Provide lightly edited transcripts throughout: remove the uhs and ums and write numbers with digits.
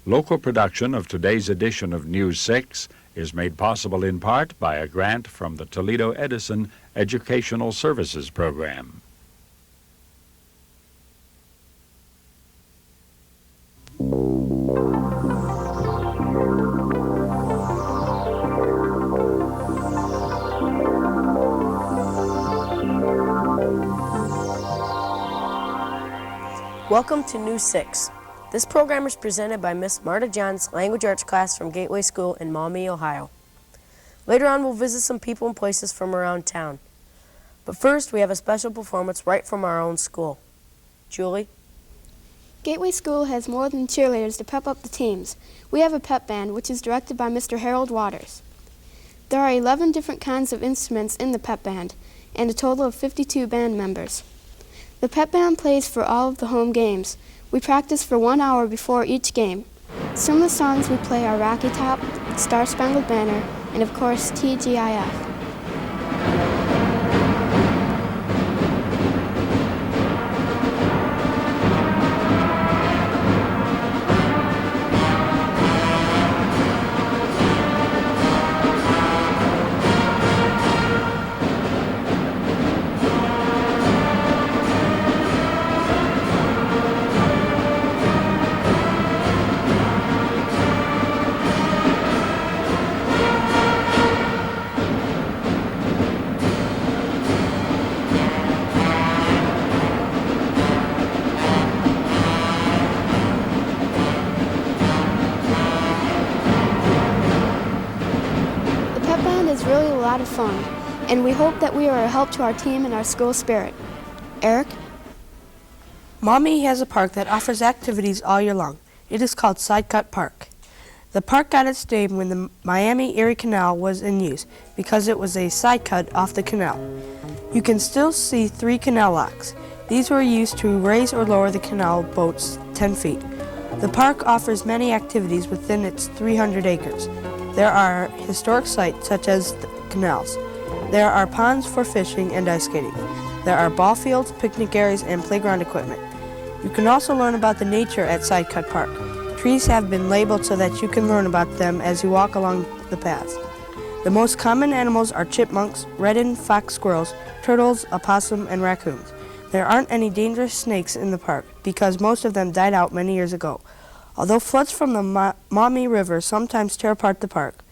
Local production of today's edition of News 6 is made possible in part by a grant from the Toledo Edison Educational Services Program. Welcome to News 6. This program is presented by Miss Marta John's Language Arts class from Gateway School in Maumee, Ohio. Later on, we'll visit some people and places from around town. But first, we have a special performance right from our own school. Julie? Gateway School has more than cheerleaders to pep up the teams. We have a pep band, which is directed by Mr. Harold Waters. There are 11 different kinds of instruments in the pep band, and a total of 52 band members. The pep band plays for all of the home games. We practice for 1 hour before each game. Some of the songs we play are Rocky Top, Star Spangled Banner, and of course TGIF. Really a lot of fun, and we hope that we are a help to our team and our school spirit. Eric? Maumee has a park that offers activities all year long. It is called Sidecut Park. The park got its name when the Miami-Erie Canal was in use because it was a side cut off the canal. You can still see 3 canal locks. These were used to raise or lower the canal boats 10 feet. The park offers many activities within its 300 acres. There are historic sites such as the canals. There are ponds for fishing and ice skating. There are ball fields, picnic areas, and playground equipment. You can also learn about the nature at Sidecut Park. Trees have been labeled so that you can learn about them as you walk along the paths. The most common animals are chipmunks, red-and fox squirrels, turtles, opossum, and raccoons. There aren't any dangerous snakes in the park because most of them died out many years ago. Although floods from the Maumee River sometimes tear apart the park,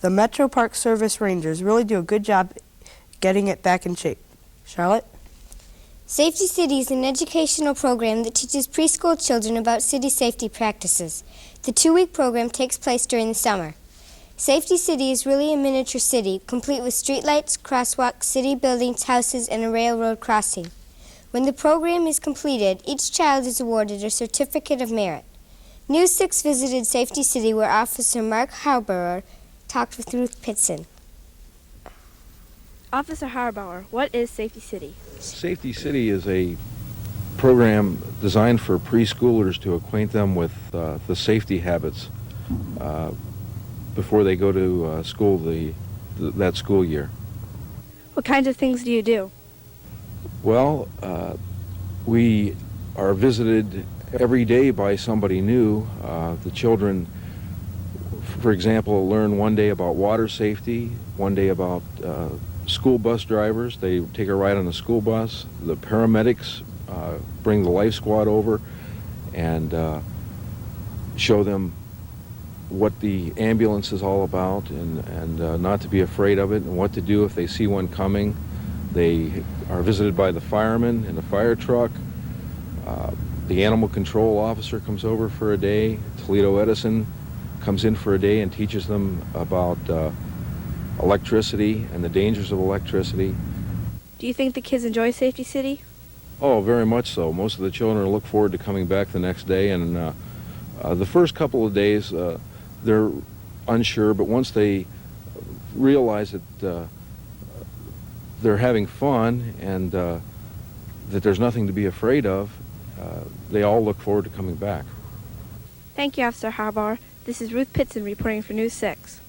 the Metro Park Service Rangers really do a good job getting it back in shape. Charlotte? Safety City is an educational program that teaches preschool children about city safety practices. The 2-week program takes place during the summer. Safety City is really a miniature city, complete with streetlights, crosswalks, city buildings, houses, and a railroad crossing. When the program is completed, each child is awarded a certificate of merit. News 6 visited Safety City where Officer Mark Harbauer talked with Ruth Pitson. Officer Harbauer, what is Safety City? Safety City is a program designed for preschoolers to acquaint them with the safety habits before they go to school that school year. What kinds of things do you do? Well, we are visited every day by somebody new. The children, for example, learn one day about water safety, one day about school bus drivers. They take a ride on the school bus. The paramedics bring the life squad over and show them what the ambulance is all about and not to be afraid of it and what to do if they see one coming. They are visited by the firemen in a fire truck. The animal control officer comes over for a day. Toledo Edison comes in for a day and teaches them about electricity and the dangers of electricity. Do you think the kids enjoy Safety City? Oh, very much so. Most of the children look forward to coming back the next day, and the first couple of days they're unsure, but once they realize that they're having fun and that there's nothing to be afraid of, they all look forward to coming back. Thank you, Officer Harbauer. This is Ruth Pitson reporting for News 6.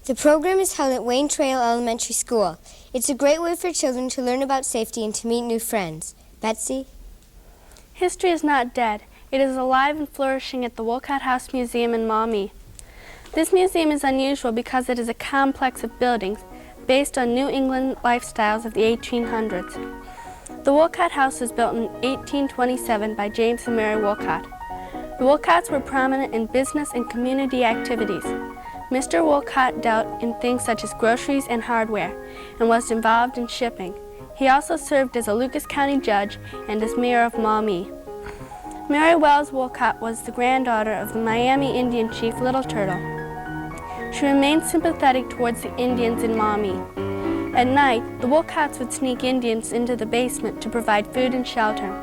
The program is held at Wayne Trail Elementary School. It's a great way for children to learn about safety and to meet new friends. Betsy? History is not dead. It is alive and flourishing at the Wolcott House Museum in Maumee. This museum is unusual because it is a complex of buildings based on New England lifestyles of the 1800s. The Wolcott House was built in 1827 by James and Mary Wolcott. The Wolcotts were prominent in business and community activities. Mr. Wolcott dealt in things such as groceries and hardware and was involved in shipping. He also served as a Lucas County judge and as mayor of Maumee. Mary Wells Wolcott was the granddaughter of the Miami Indian chief Little Turtle. She remained sympathetic towards the Indians in Maumee. At night, the Wolcotts would sneak Indians into the basement to provide food and shelter.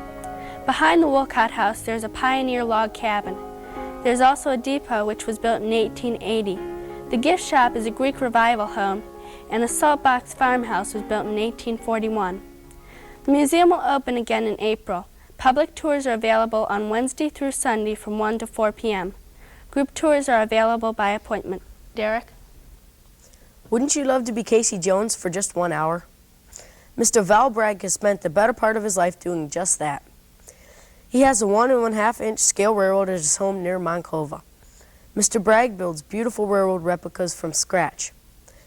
Behind the Wolcott house, there's a pioneer log cabin. There's also a depot which was built in 1880. The gift shop is a Greek revival home, and the Saltbox farmhouse was built in 1841. The museum will open again in April. Public tours are available on Wednesday through Sunday from 1 to 4 p.m. Group tours are available by appointment. Derek? Wouldn't you love to be Casey Jones for just 1 hour? Mr. Val Bragg has spent the better part of his life doing just that. He has a 1 1/2-inch scale railroad at his home near Monclova. Mr. Bragg builds beautiful railroad replicas from scratch.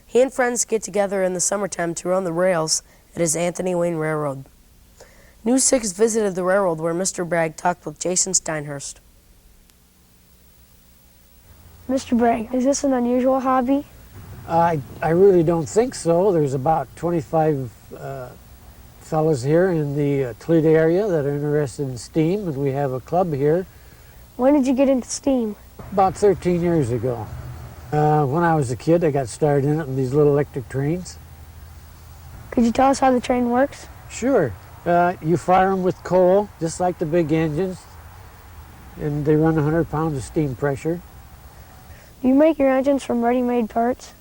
He and friends get together in the summertime to run the rails at his Anthony Wayne Railroad. News 6 visited the railroad where Mr. Bragg talked with Jason Steinhurst. Mr. Bragg, is this an unusual hobby? I really don't think so. There's about 25 fellows here in the Toledo area that are interested in steam, and we have a club here. When did you get into steam? About 13 years ago. When I was a kid, I got started in it in these little electric trains. Could you tell us how the train works? Sure. You fire them with coal, just like the big engines, and they run 100 pounds of steam pressure. Do you make your engines from ready-made parts?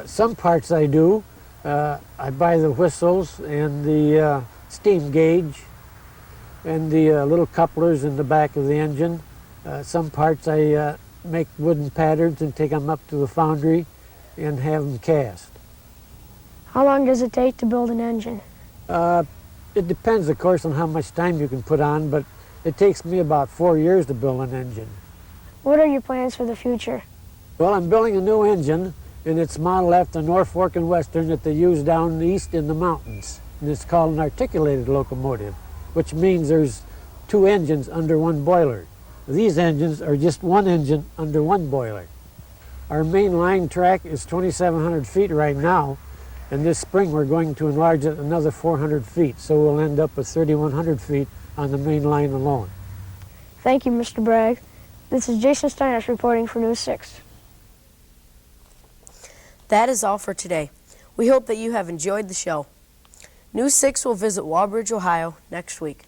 Some parts I do. I buy the whistles and the steam gauge and the little couplers in the back of the engine. Some parts I make wooden patterns and take them up to the foundry and have them cast. How long does it take to build an engine? It depends, of course, on how much time you can put on, but it takes me about 4 years to build an engine. What are your plans for the future? Well, I'm building a new engine, and it's modeled after Norfolk and Western that they use down east in the mountains. And it's called an articulated locomotive, which means there's 2 engines under 1 boiler. These engines are just 1 engine under 1 boiler. Our main line track is 2,700 feet right now, and this spring we're going to enlarge it another 400 feet, so we'll end up with 3,100 feet on the main line alone. Thank you, Mr. Bragg. This is Jason Steiners reporting for News 6. That is all for today. We hope that you have enjoyed the show. News 6 will visit Walbridge, Ohio next week.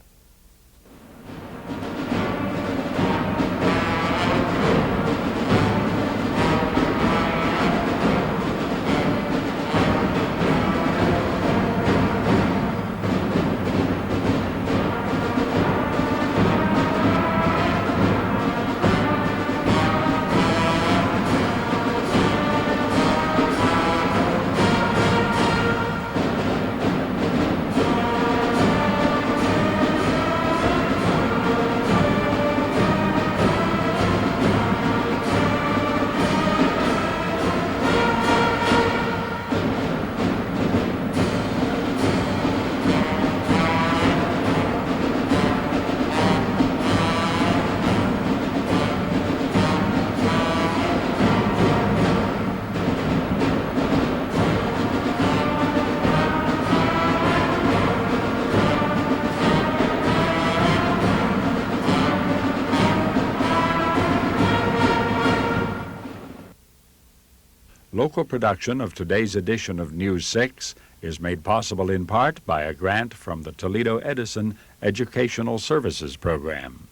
Local production of today's edition of News 6 is made possible in part by a grant from the Toledo Edison Educational Services Program.